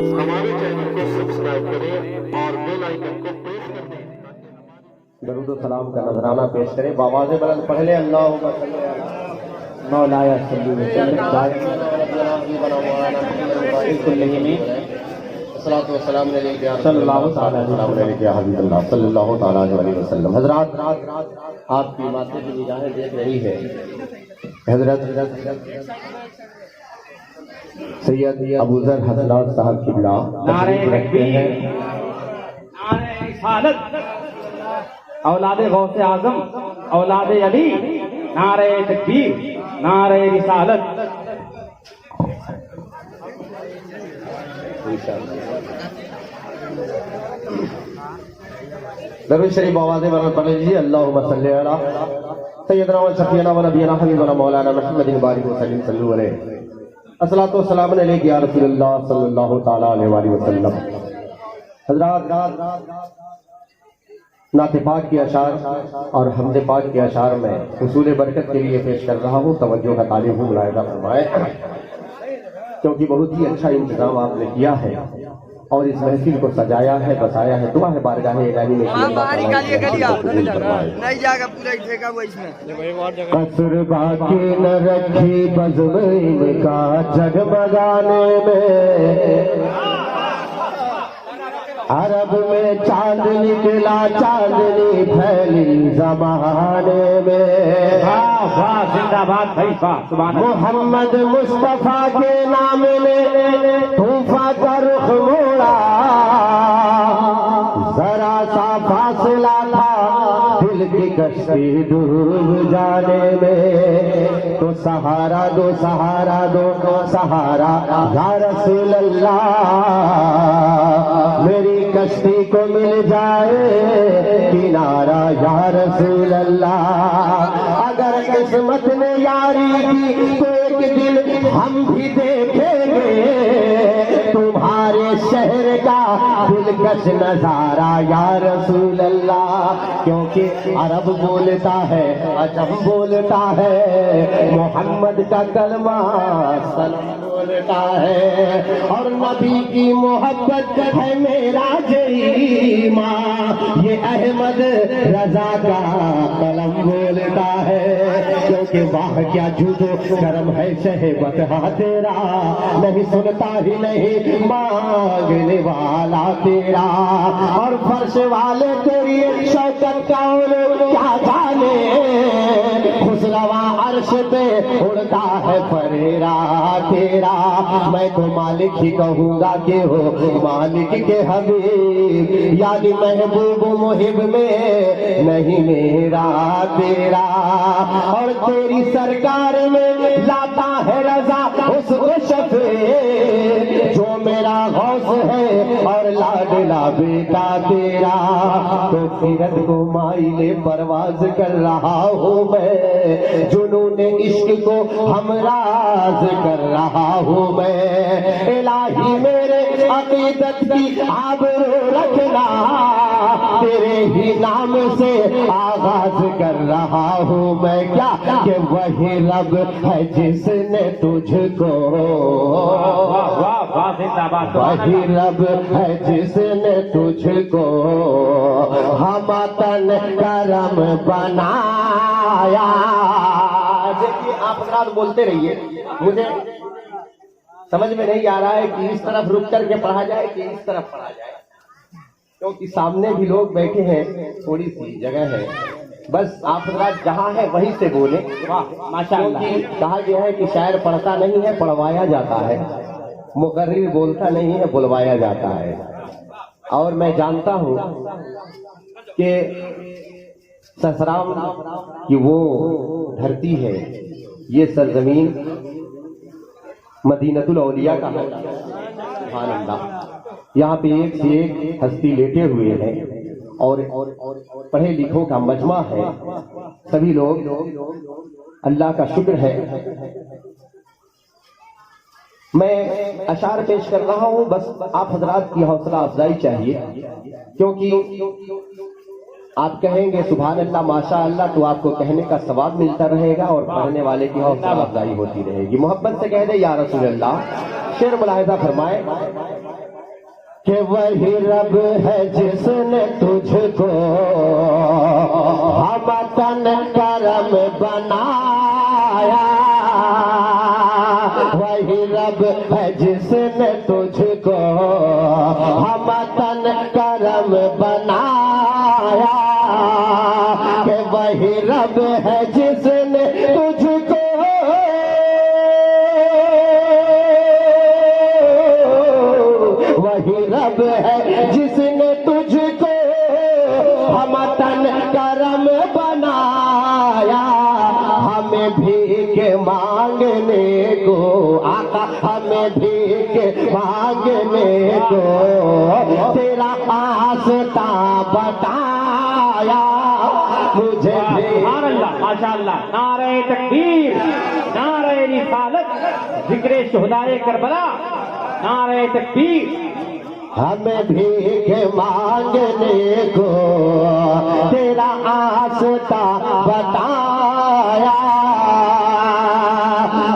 ہمارے چینل کو سبسکرائب کریں اور بیل آئیکن کو پریس کر دیں۔ درود و سلام کا نذرانہ پیش کریں، بآواز بلند پڑھ لیں اللہم صلی علی مولانا صلی اللہ علیہ وسلم۔ حضرات، آپ کی باتیں کی نگاہیں دیکھ رہی ہے حضرت سید ابو ذر حسنات صاحب قبلہ نعرہ رکھتے ہیں۔ نعرہ رسالت، اولاد غوث اعظم، اولاد علی، نعرہ تکبیر، نعرہ رسالت۔ درود شریف آواز بلند پڑھ لیجیے، اللہم صلی علی سیدنا و شفیعنا و نبینا حبیبنا مولانا محمد بارک وسلم صلو علیہ الصلاۃ والسلام علیک یا رسول اللہ صلی اللہ تعالی علیہ وآلہ وسلم۔ حضرات، نعت پاک کے اشعار اور حمد پاک کے اشعار میں حصول برکت کے لیے پیش کر رہا ہوں، توجہ کا طالب ہوں، ملاحظہ فرمائے، کیونکہ بہت ہی اچھا انتظام آپ نے کیا ہے اور اس محفل کو سجایا ہے، بسایا ہے۔ دعا ہے بارگاہ الہی میں کہ اللہ تعالیٰ اس محفل کو قبول فرمائے۔ قصر باقی نہ رکھی بزم ان کا جگمگانے میں، عرب میں چاند نکلا، چاندنی پھیلی زمانے میں، زندہ باد بھائی، محمد مصطفیٰ کے نام نے طوفاں کا رخ موڑا، ذرا سا فاصلہ تھا دل کی کشتی ڈوب جانے میں، تو سہارا دو، سہارا دو، سہارا یا رسول اللہ، میری کشتی کو مل جائے کنارہ یا رسول اللہ۔ اگر قسمت نے یاری کی تو ایک دن ہم بھی دیکھیں گے تمہارے شہر کا دلکش نظارہ یا رسول اللہ، کیونکہ عرب بولتا ہے، عجم بولتا ہے، محمد کا کلمہ سلام بولتا ہے، اور نبی کی محبت ہے میرا ایمان، یہ احمد رضا کا قلم بولتا ہے، کیونکہ واہ کیا جود و کرم ہے شہبت تیرا، نہیں سنتا ہی نہیں مانگنے والا تیرا، اور فرش والے تیری شوکت کا کیا جانے، خسروا عرش پہ اڑتا ہے پریرا تیرا، میں تو مالک ہی کہوں گا کہ ہو مالک کے حبیب، یعنی محبوب محب میں نہیں میرا تیرا، اور تیری سرکار میں لاتا ہے رضا اس کو شفیع جو میرا غوث ہے اور لاڈلا بیٹا تیرا، تو فیرت کو مائل پرواز کر رہا ہوں میں، جنون عشق کو ہمراز کر رہا ہوں میں، الہی میرے عقیدت کی آبرو رکھنا، تیرے ہی نام سے آغاز کر رہا ہوں میں، کیا کہ وہی رب ہے جس نے تجھ کو، وہی رب ہے جس نے تجھ کو ہمتن کرم بنایا۔ دیکھیے آپ حضرات بولتے رہیے، مجھے سمجھ میں نہیں آ رہا ہے کہ اس طرف رک کر کے پڑھا جائے کہ اس طرف پڑھا جائے، کیونکہ سامنے بھی لوگ بیٹھے ہیں، تھوڑی سی جگہ ہے، بس آپ حضرات جہاں ہے وہیں سے بولیں، کیونکہ کہا گیا ہے کہ شاعر پڑھتا نہیں ہے پڑھوایا جاتا ہے، مقرر بولتا نہیں ہے بلوایا جاتا ہے، اور میں جانتا ہوں کہ سسرام کی وہ دھرتی ہے، یہ سرزمین مدینۃ الاولیاء کا ہے، سبحان اللہ، یہاں پہ ایک سے ایک ہستی لیٹے ہوئے ہیں، اور پڑھے لکھوں کا مجمع ہے، سبھی لوگ اللہ کا شکر ہے۔ میں اشعار پیش کر رہا ہوں، بس آپ حضرات کی حوصلہ افزائی چاہیے، کیونکہ آپ کہیں گے سبحان اللہ ماشاء اللہ تو آپ کو کہنے کا ثواب ملتا رہے گا اور پڑھنے والے کی حوصلہ افزائی ہوتی رہے گی۔ محبت سے کہہ دے یا رسول اللہ، شعر ملاحظہ فرمائے، کہ وہی رب ہے جس نے تجھ کو ہمتن کرم بنایا، وہی رب ہے جس نے تجھ کو ہمتن کرم بنایا، کہ وہی رب ہے جس نے تجھ کو وہی رب ہے جس نے تجھ کو ہمتن کرم بنایا، ہمیں بھیک مانگنے کو آقا، ہمیں بھیک مانگنے کو تیرا آستہ بتایا، مجھے سبحان اللہ، ماشاء اللہ، نعرہ تکبیر، نعرہ رسالت، ذکر شہدائے کربلا، نعرہ تکبیر۔ ہمیں بھیک مانگنے کو تیرا آستہ بتایا،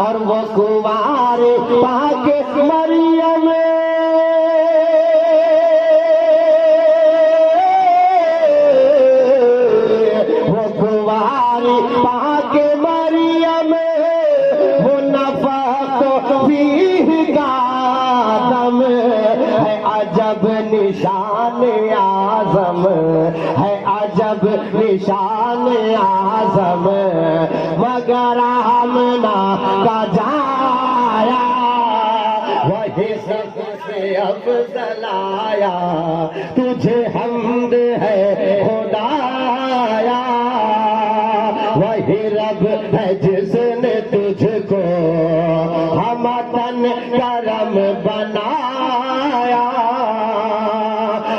اور وہ کنوار پاک مریم وہ کنوار پاک مریم وہ نفخت فیہ کا دم ہے، عجب نشان اعظم ہے، عجب نشان اعظم، مگر آمنہ کا جایا وہی سب سے افضل آیا، تجھے حمد ہے خدایا، وہی رب ہے جس نے تجھ کو ہمتن کرم بنایا۔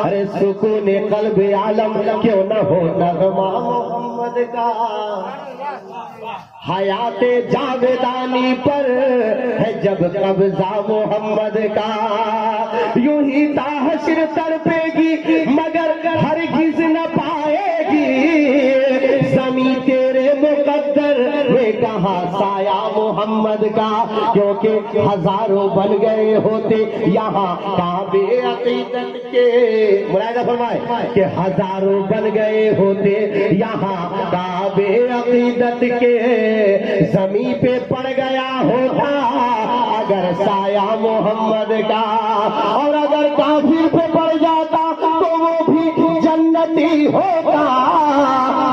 ارے سکون قلب عالم کیوں نہ ہو نغمہ محمد کا، حیات جاویدانی پر ہے جب قبضہ محمد کا، یوں ہی تا حشر تڑپے گی مگر ہرگز نہ پائے گی زمین تیرے مقدر میں کہاں سایہ محمد کا، کیونکہ ہزاروں بن گئے ہوتے یہاں کعبے عقیدت کے، ملاحظہ فرمائے کہ ہزاروں بن گئے ہوتے یہاں کعبے عقیدت کے، زمین پہ پڑ گیا ہوتا اگر سایہ محمد کا، اور اگر کافر پہ پڑ جاتا تو وہ بھی جنتی ہوتا،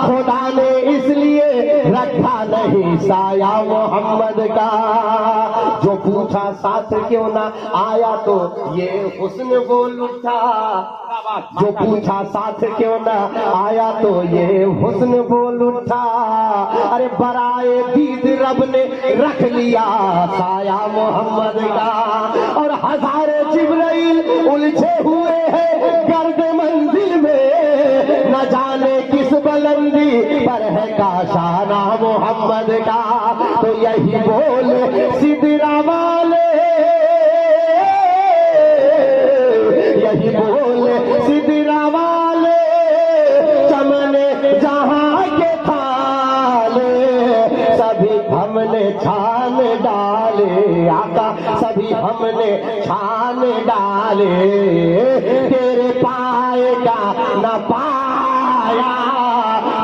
خدا نے اس لیے رکھا نہیں سایہ محمد کا۔ جو پوچھا ساتھ کیوں نہ آیا تو یہ حسن بول اٹھا، جو پوچھا ساتھ کیوں نہ آیا تو یہ حسن بول اٹھا، ارے برائے دید رب نے رکھ لیا سایہ محمد کا، اور ہزار جبرائیل الجھے ہوئے ہیں گرد منزل میں، نہ جانے کس بلندی پر ہے کاشانہ محمد کا، تو یہی بولے سدرا والے، یہی بولے سدرا والے، چمن جہاں کے تھالے سبھی ہم نے چھان ڈالے، آقا سبھی ہم نے چھان ڈالے، تیرے پائے کا نہ پایا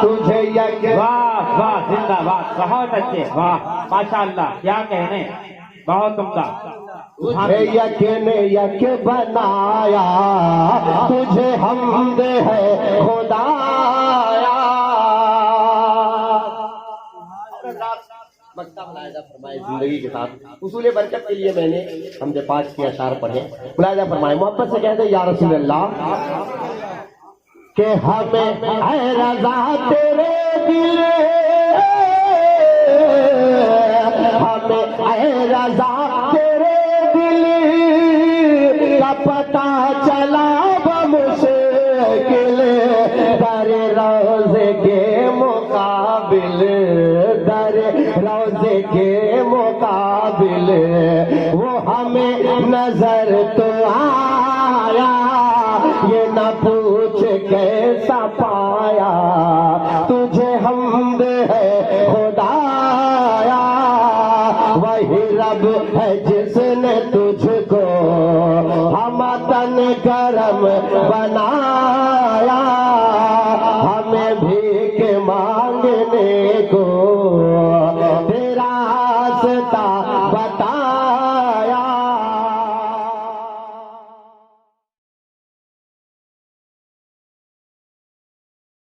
تجھے یک۔ واہ واہ، زندہ باد، بہت اچھے، واہ ماشاء اللہ، کیا کہنے، بہت عمدہ۔ تجھے یک نے یک بنایا، تجھے حمد ہے خدایا۔ مکتب ملاحظہ فرمائے زندگی کے ساتھ اصول برکت کے لیے میں نے حمد پاک کے اشعار پڑھے، ملاحظہ فرمائے محبت سے کہتے ہیں یا رسول اللہ کہ ہمیں اے رضا تیرے دل، ہمیں اے رضا تیرے دل کا پتہ چلا بمشکل، در روزے کے مقابل، در روزے کے مقابل وہ ہمیں نظر تو آیا، یہ نہ پوچھ کیسا پایا تجھے حمد ہے خدایا، وہی رب ہے من کرم بنایا ہمیں بھیک مانگنے کو